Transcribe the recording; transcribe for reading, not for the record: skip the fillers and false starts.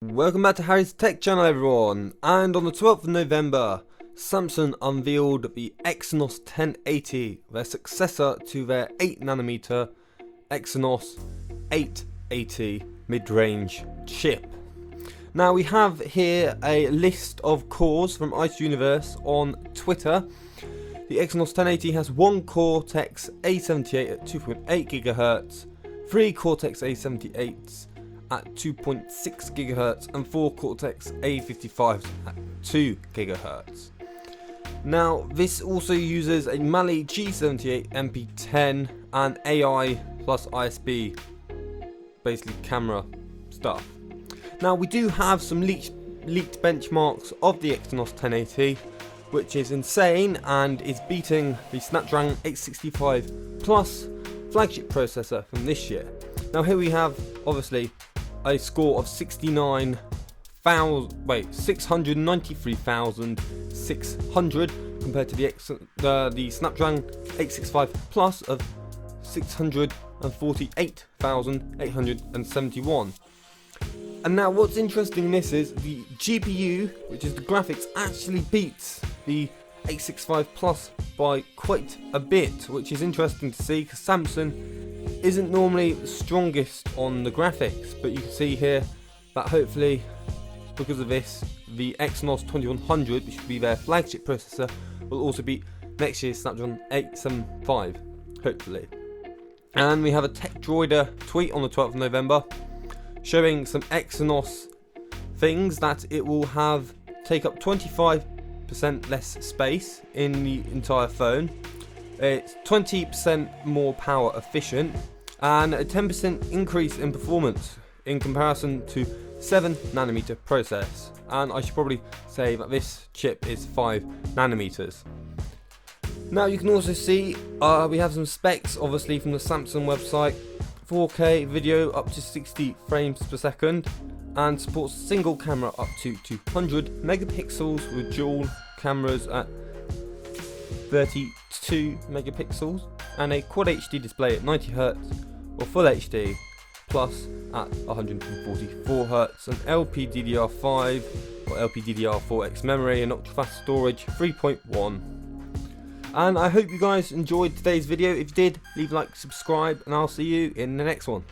Welcome back to Harry's Tech Channel, everyone. And on the 12th of November, Samsung unveiled the Exynos 1080, their successor to their 8nm Exynos 880 mid-range chip. Now we have here a list of cores from Ice Universe on Twitter. The Exynos 1080 has one Cortex A78 at 2.8 GHz, three Cortex A78s at 2.6 GHz, and 4 Cortex A55s at 2 GHz. Now this also uses a Mali G78 MP10 and AI plus ISP, basically camera stuff. Now we do have some leaked benchmarks of the Exynos 1080, which is insane and is beating the Snapdragon 865 Plus flagship processor from this year. Now here we have obviously a score of 693,600 compared to the Snapdragon 865 Plus of 648,871. And now what's interesting in this is the GPU, which is the graphics, actually beats the 865 Plus by quite a bit, which is interesting to see because Samsung isn't normally the strongest on the graphics, but you can see here that hopefully because of this the Exynos 2100, which will be their flagship processor, will also beat next year's Snapdragon 875 hopefully. And we have a Tech Droider tweet on the 12th of November showing some Exynos things, that it will take up 25% less space in the entire phone. It's 20% more power efficient and a 10% increase in performance in comparison to 7nm process. And I should probably say that this chip is 5nm. Now you can also see we have some specs obviously from the Samsung website. 4K video up to 60 frames per second and supports single camera up to 200 megapixels with dual cameras at 32 megapixels, and a Quad HD display at 90Hz or Full HD Plus at 144Hz, and LPDDR5 or LPDDR4X memory and ultra fast storage 3.1. And I hope you guys enjoyed today's video. If you did, leave a like, subscribe, and I'll see you in the next one.